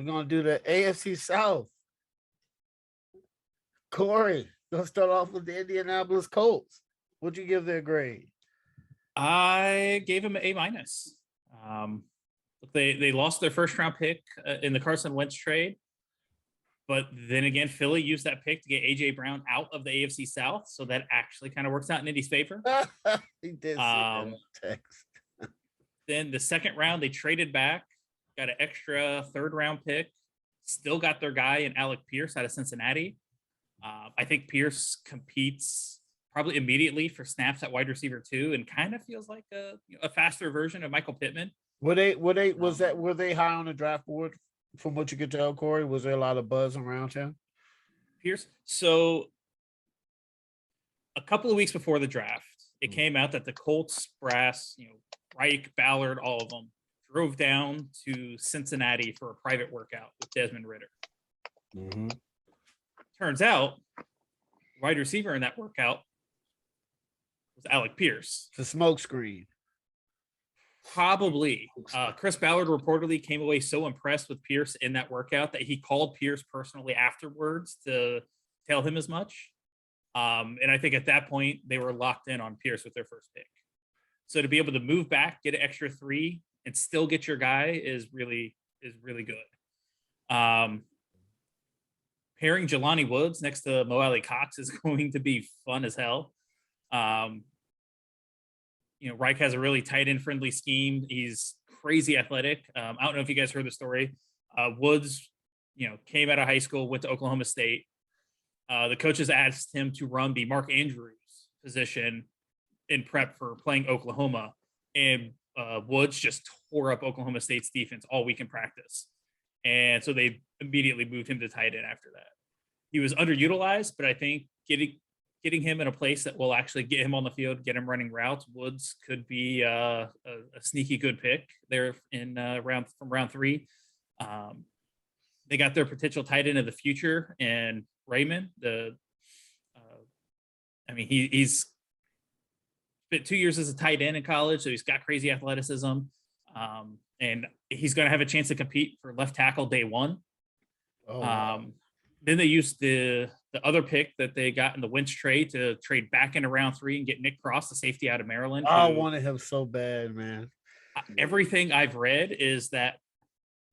We're gonna do the AFC South. Corey, let's start off with the Indianapolis Colts. What'd you give their grade? I gave him an A-. They lost their first round pick in the Carson Wentz trade, but then again, Philly used that pick to get AJ Brown out of the AFC South, so that actually kind of works out in Indy's favor. He did see that text. Then the second round, they traded back, got an extra third round pick, still got their guy in Alec Pierce out of Cincinnati. I think Pierce competes probably immediately for snaps at wide receiver too, and kind of feels like a faster version of Michael Pittman. Were they high on the draft board from what you could tell, Corey? Was there a lot of buzz around him? Pierce. So a couple of weeks before the draft, it came out that the Colts brass, Reich, Ballard, all of them, drove down to Cincinnati for a private workout with Desmond Ridder. Mm-hmm. Turns out, wide receiver in that workout was Alec Pierce. It's a smokescreen. Probably. Chris Ballard reportedly came away so impressed with Pierce in that workout that he called Pierce personally afterwards to tell him as much. And I think at that point, they were locked in on Pierce with their first pick. So to be able to move back, get an extra 3, and still get your guy is really good. Pairing Jelani Woods next to Mo Alley Cox is going to be fun as hell. Reich has a really tight end friendly scheme. He's crazy athletic. I don't know if you guys heard the story. Woods, came out of high school, went to Oklahoma State. The coaches asked him to run the Mark Andrews position in prep for playing Oklahoma. And Woods just tore up Oklahoma State's defense all week in practice. And so they immediately moved him to tight end after that. He was underutilized, but I think getting him in a place that will actually get him on the field, get him running routes, Woods could be a sneaky good pick there in round 3. They got their potential tight end of the future and Raymond. He's spent 2 years as a tight end in college, so he's got crazy athleticism. And he's going to have a chance to compete for left tackle day one. Then they used the other pick that they got in the Wentz trade to trade back into round 3 and get Nick Cross, the safety out of Maryland. I wanted him so bad, man. Everything I've read is that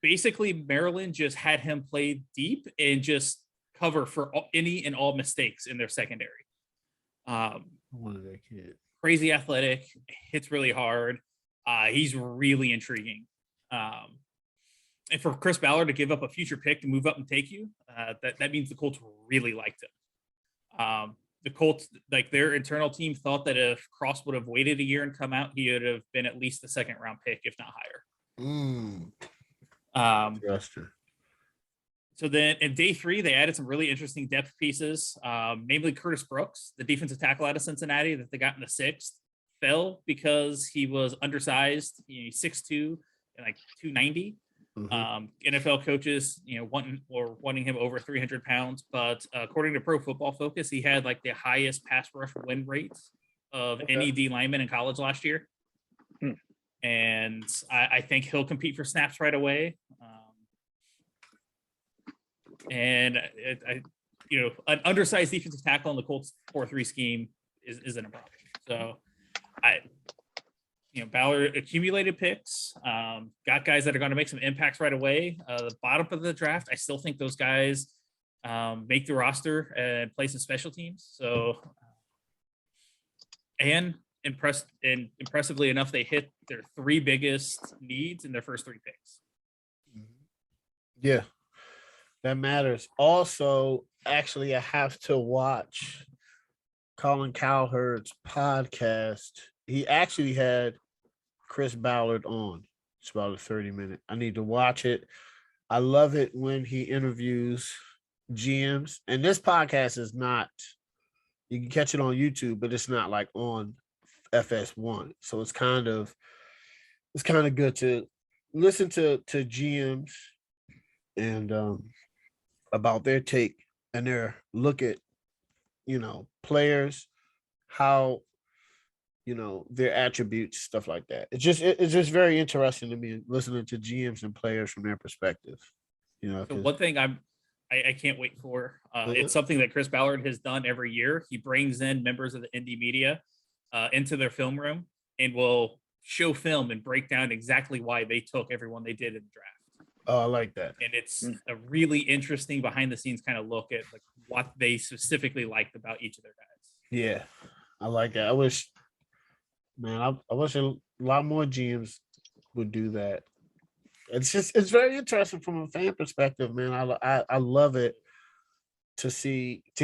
basically Maryland just had him play deep and just cover for any and all mistakes in their secondary. I wanted that kid. Crazy athletic, hits really hard. He's really intriguing. And for Chris Ballard to give up a future pick to move up and take you, that means the Colts really liked him. The Colts, like their internal team, thought that if Cross would have waited a year and come out, he would have been at least the second round pick, if not higher. So then in day 3, they added some really interesting depth pieces, namely Curtis Brooks, the defensive tackle out of Cincinnati that they got in the 6th, fell because he was undersized. He's 6'2" and like 290. NFL coaches, wanting him over 300 pounds, but according to Pro Football Focus, he had like the highest pass rush win rates of any D lineman in college last year. And I think he'll compete for snaps right away. And an undersized defensive tackle in the Colts 4-3 scheme isn't a problem. So Ballard accumulated picks, got guys that are going to make some impacts right away. The bottom of the draft, I still think those guys make the roster and play some special teams. So, and impressively enough, they hit their 3 biggest needs in their first 3 picks. Yeah, that matters. Also, actually, I have to watch Colin Cowherd's podcast. He actually had Chris Ballard on. It's about a 30-minute. I need to watch it. I love it when he interviews GMs. And this podcast is not, you can catch it on YouTube, but it's not like on FS1. So it's kind of good to listen to GMs and about their take and their look at, players, how, their attributes, stuff like that. It's just very interesting to me listening to GMs and players from their perspective. You know, So one thing I can't wait for. It's something that Chris Ballard has done every year. He brings in members of the indie media into their film room and will show film and break down exactly why they took everyone they did in the draft. Oh, I like that. And it's a really interesting behind the scenes kind of look at like what they specifically liked about each of their guys. Yeah, I like that. I wish a lot more GMs would do that. It's very interesting from a fan perspective, man. I love it to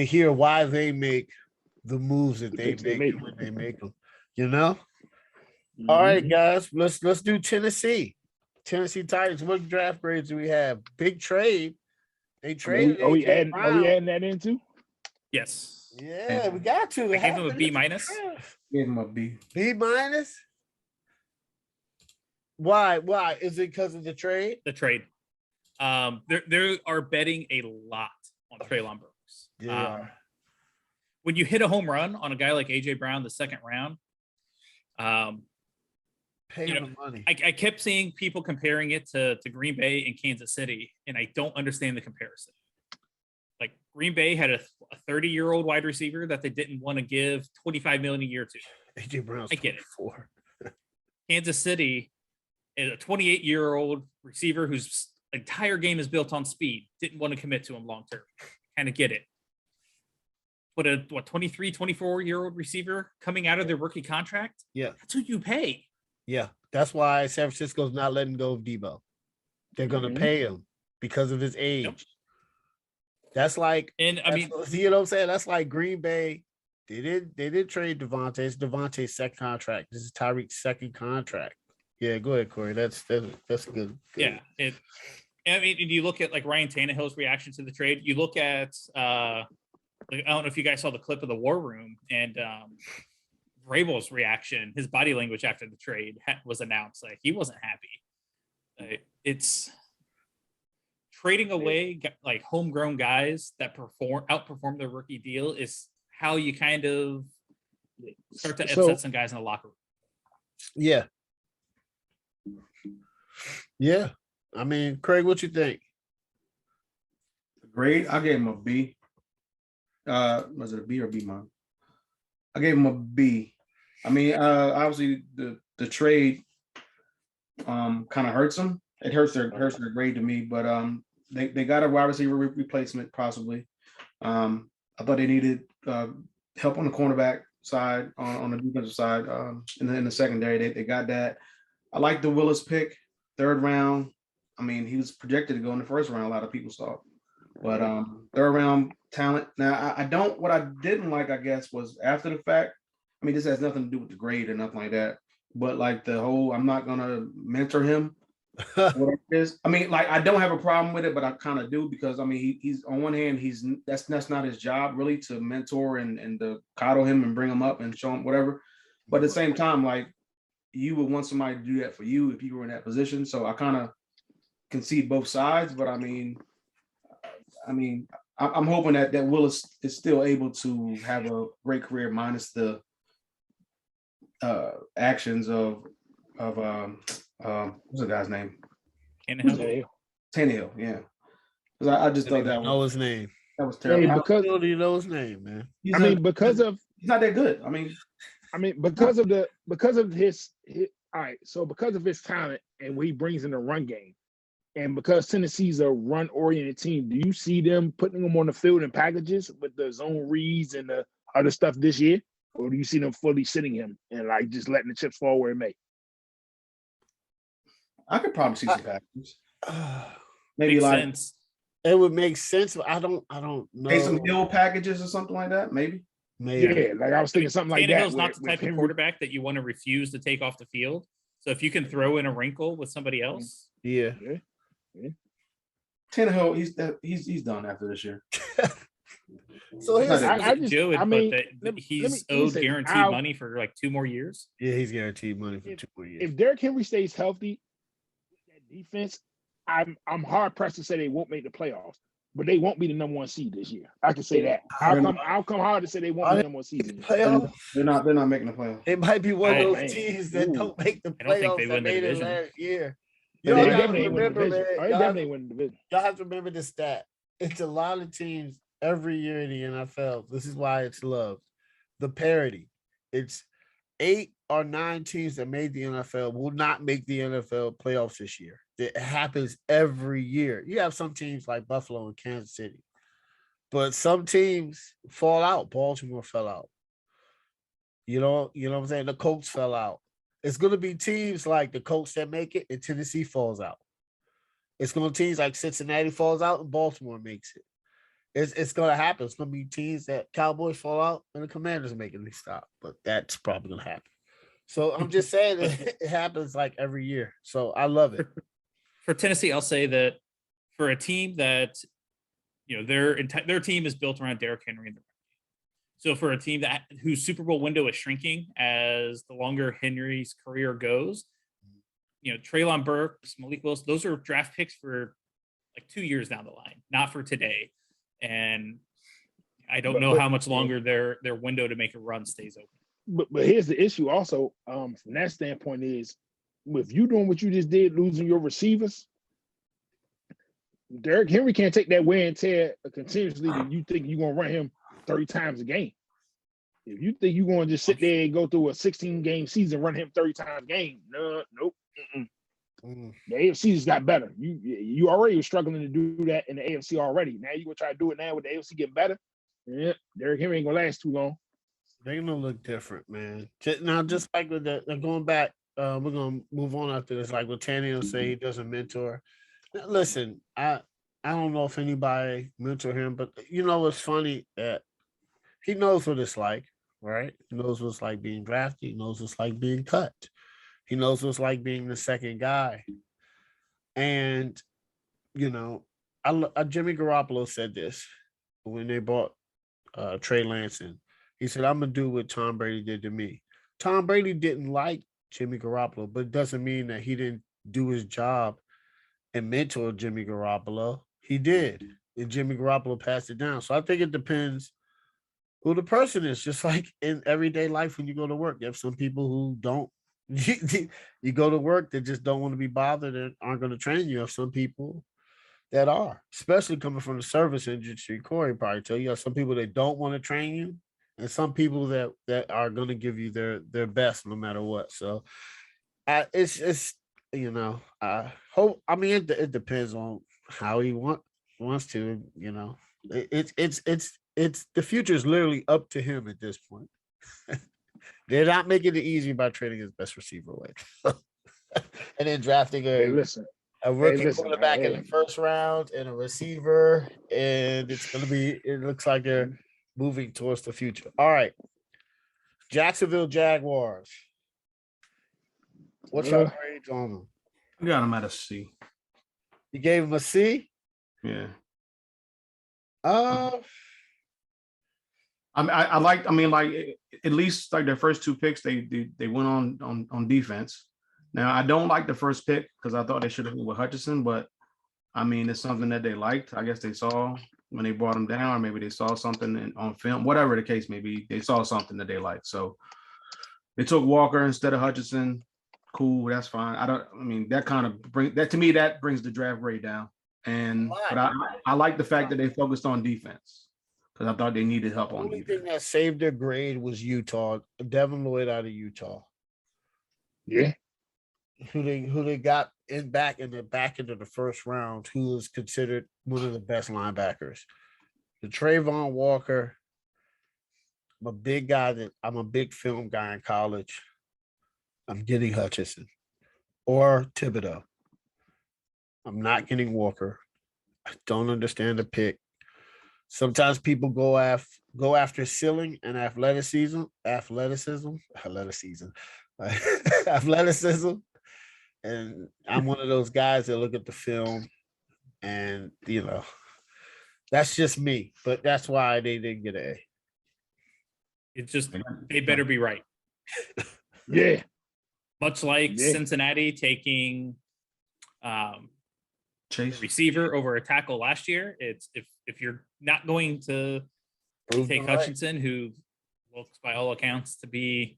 hear why they make the moves that they make when they make them. You know. Mm-hmm. All right, guys, let's do Tennessee. Tennessee Titans. What draft grades do we have? Big trade. They traded. Are we adding that into? Yes. Yeah, we got to. I gave him a B-. Gave him a B. B-? Why? Is it because of the trade? The trade. They are betting a lot on Treylon Burks. Yeah. When you hit a home run on a guy like AJ Brown the second round, pay him money. I kept seeing people comparing it to Green Bay and Kansas City, and I don't understand the comparison. Like Green Bay had a 30-year-old wide receiver that they didn't want to give $25 million a year to. AJ Brown's I get 24. it. Kansas City is a 28-year-old receiver whose entire game is built on speed. Didn't want to commit to him long term. Kind of get it. But a 23, 24-year-old receiver coming out of their rookie contract? Yeah. That's who you pay. Yeah. That's why San Francisco's not letting go of Debo. They're going to pay him because of his age. Yep. That's like, you know what I'm saying? That's like Green Bay. They did trade Devontae. It's Devontae's second contract. This is Tyreek's second contract. Yeah, go ahead, Corey. That's good. Yeah. You look at like Ryan Tannehill's reaction to the trade. You look at I don't know if you guys saw the clip of the War Room and Vrabel's reaction, his body language after the trade was announced. Like he wasn't happy. It's trading away like homegrown guys that outperform their rookie deal is how you kind of start to upset some guys in the locker room. Yeah. Yeah. I mean, Craig, what you think? Grade? I gave him a B. Was it a B or B, man? I gave him a B. I mean, obviously the trade kind of hurts them. It hurts their grade to me, but they got a wide receiver replacement possibly. I thought they needed help on the cornerback side, on the defensive side, in the secondary. They got that. I like the Willis pick, third round. I mean, he was projected to go in the first round. A lot of people thought, but third round talent. Now, what I didn't like, I guess, was after the fact. I mean, this has nothing to do with the grade or nothing like that. But like the whole, I'm not gonna mentor him. Whatever it is. I mean, like I don't have a problem with it, but I kind of do because I mean, he's on one hand, that's not his job really to mentor and to coddle him and bring him up and show him whatever. But at the same time, like you would want somebody to do that for you if you were in that position. So I kind of concede both sides, but I mean, I'm hoping that Willis is still able to have a great career minus the actions of what's the guy's name? Tannehill, yeah. Because I just thought that know his name. That was terrible. Hey, because you know his name, man. He's not that good. I mean, because of his all right. So because of his talent and what he brings in the run game, and because Tennessee's a run-oriented team, do you see them putting him on the field in packages with the zone reads and the other stuff this year, or do you see them fully sitting him and like just letting the chips fall where it may? I could probably see some packages. Maybe like sense. It would make sense, but I don't know. Pay some Hill packages or something like that, maybe. Yeah, like I was thinking something like that. Tannehill's not the type of quarterback that you want to refuse to take off the field. So if you can throw in a wrinkle with somebody else, yeah. Tannehill, he's done after this year. So he's owed guaranteed money for like 2 more years. Yeah, he's guaranteed money for 2 more years. If Derrick Henry stays healthy, that defense, I'm hard pressed to say they won't make the playoffs, but they won't be the number 1 seed this year. I can say that. I'll come hard to say they won't be the number 1 seed. They're not making the playoffs. It might be one of those teams that don't make the playoffs that made it last year. Y'all They gotta definitely ain't winning the remember, division. man. Oh, they definitely ain't winning the division. Y'all have to remember this stat. It's a lot of teams every year in the NFL. This is why it's loved. The parity. It's 8 or 9 teams that made the NFL will not make the NFL playoffs this year. It happens every year. You have some teams like Buffalo and Kansas City, but some teams fall out. Baltimore fell out. You know what I'm saying? The Colts fell out. It's going to be teams like the Colts that make it, and Tennessee falls out. It's going to be teams like Cincinnati falls out, and Baltimore makes it. It's going to happen. It's going to be teams that Cowboys fall out, and the Commanders make it. They stop, but that's probably going to happen. So I'm just saying it happens like every year. So I love it. For Tennessee, I'll say that for a team that, their team is built around Derrick Henry and the so for a team whose Super Bowl window is shrinking as the longer Henry's career goes, Treylon Burks, Malik Willis, those are draft picks for like 2 years down the line, not for today. And I don't know how much longer their window to make a run stays open. But here's the issue also, from that standpoint is, with you doing what you just did, losing your receivers, Derrick Henry can't take that wear and tear continuously that you think you're going to run him 30 times a game. If you think you're going to just sit there and go through a 16-game season, run him 30 times a game, nope. The AFC just got better. You already were struggling to do that in the AFC already. Now you're going to try to do it now with the AFC getting better? Yeah, Derrick Henry ain't going to last too long. They're going to look different, man. Now, just like with going back, we're going to move on after this. Like what Tanny will say, he doesn't mentor. Now, listen, I don't know if anybody mentor him, but what's funny that he knows what it's like, right? He knows what it's like being drafted. He knows what it's like being cut. He knows what it's like being the second guy. And, Jimmy Garoppolo said this when they bought Trey Lance in. He said, I'm going to do what Tom Brady did to me. Tom Brady didn't like Jimmy Garoppolo, but it doesn't mean that he didn't do his job and mentor Jimmy Garoppolo. He did. And Jimmy Garoppolo passed it down. So I think it depends who the person is. Just like in everyday life when you go to work. You have some people who don't. You go to work that just don't want to be bothered and aren't going to train you. You have some people that are, especially coming from the service industry. Corey probably tell you have some people that don't want to train you, and some people that are going to give you their best no matter what. So it's I hope. I mean, it depends on how he wants to. It's the future is literally up to him at this point. They're not making it easy by trading his best receiver away, and then drafting a rookie quarterback in the first round and a receiver, and it's gonna be. It looks like they're moving towards the future. All right, Jacksonville Jaguars. What's your grades on them? I got him at a C. You gave him a C? Yeah. I mean, at least like their first 2 picks, they went on defense. Now I don't like the first pick because I thought they should have went with Hutchinson, but I mean it's something that they liked. I guess they saw when they brought him down, or maybe they saw something on film, whatever the case may be. They saw something that they liked, so they took Walker instead of Hutchinson. Cool, that's fine. That brings the draft grade down. But I like the fact that they focused on defense because I thought they needed help on defense. The only thing that saved their grade was Utah. Devin Lloyd out of Utah. Yeah. Who they got back into the first round, who is considered one of the best linebackers. The Trayvon Walker. I'm a big film guy in college. I'm getting Hutchinson or Thibodeau. I'm not getting Walker. I don't understand the pick. Sometimes people go after ceiling and athleticism, and I'm one of those guys that look at the film, and that's just me. But that's why they didn't get an A. It's just they better be right. Yeah. Much like Cincinnati taking Chase receiver over a tackle last year, it's if you're not going to take Hutchinson, who looks by all accounts to be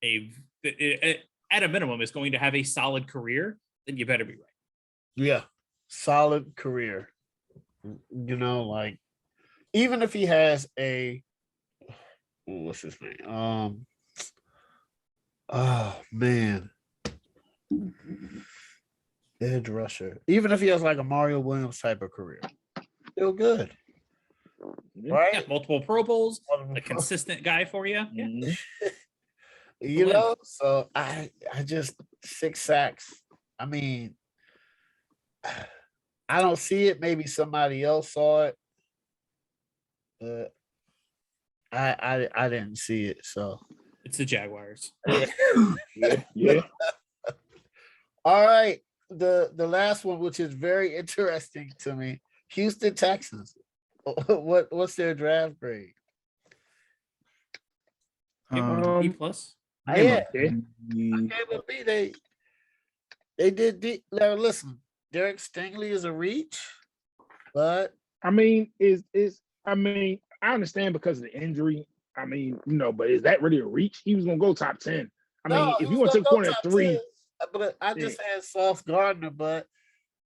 at a minimum is going to have a solid career, then you better be right. Yeah, solid career. You know, like even if he has a what's his name? Oh man, edge rusher. Even if he has like a Mario Williams type of career, still good, right? Yeah, multiple Pro Bowls, Multiple a Pro- consistent guy for you. Yeah. Mhm. You know, so I just 6 sacks. I mean, I don't see it. Maybe somebody else saw it, but I didn't see it. So It's the Jaguars. Yeah. all right, the last one, which is very interesting to me, Houston Texans. What's their draft grade? B plus. Yeah, Yeah. okay, but B, they did. Now listen, Derek Stingley is a reach, but I mean, I understand because of the injury. I mean, but is that really a reach? He was gonna go top 10. I mean, no, if he you was want to gonna take a go corner at top 3, 10, but I just had Sauce Gardner. But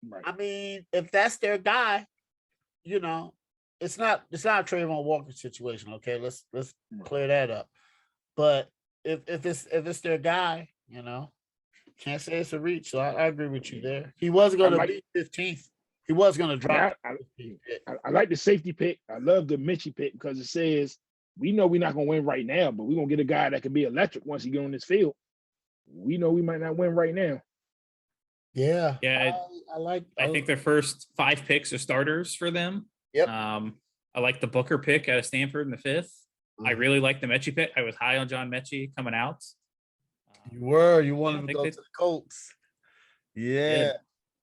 right. I mean, if that's their guy, it's not a Trayvon Walker situation. Okay, let's clear that up. But if it's their guy, can't say it's a reach. So I agree with you there. He was going to be 15th. He was going to drop. I like the safety pick. I love the Mitchie pick because it says we know we're not going to win right now, but we're going to get a guy that can be electric once he get on this field. We know we might not win right now. Yeah. Yeah. I think their first 5 picks are starters for them. Yep. I like the Booker pick out of Stanford in the 5th. I really like the Mechie pick. I was high on John Mechie coming out. You wanted him to go to the Colts. Yeah.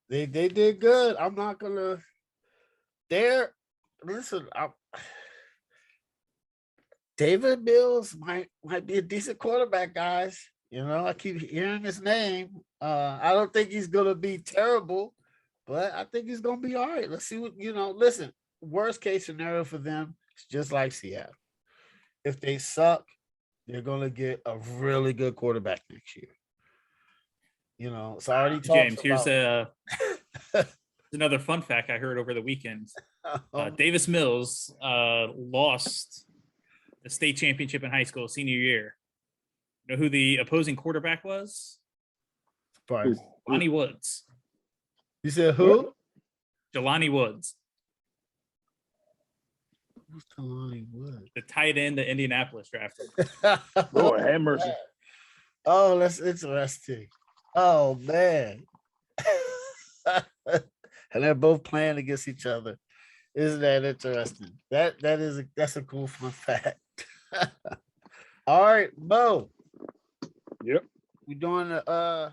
They did good. I'm not gonna listen. David Mills might be a decent quarterback, guys. I keep hearing his name. I don't think he's gonna be terrible, but I think he's gonna be all right. Let's see what listen, worst case scenario for them is just like Seattle. If they suck, they're gonna get a really good quarterback next year. So I already talked James, about... here's another fun fact I heard over the weekend. Davis Mills lost the state championship in high school senior year. You know who the opposing quarterback was? Jelani Woods. You said who? Jelani Woods. Who's Jelani Woods? The tight end that Indianapolis drafted. Lord have mercy. Oh, that's interesting. Oh man. And they're both playing against each other. Isn't that interesting? That's a cool fun fact. All right, Bo. Yep. We doing the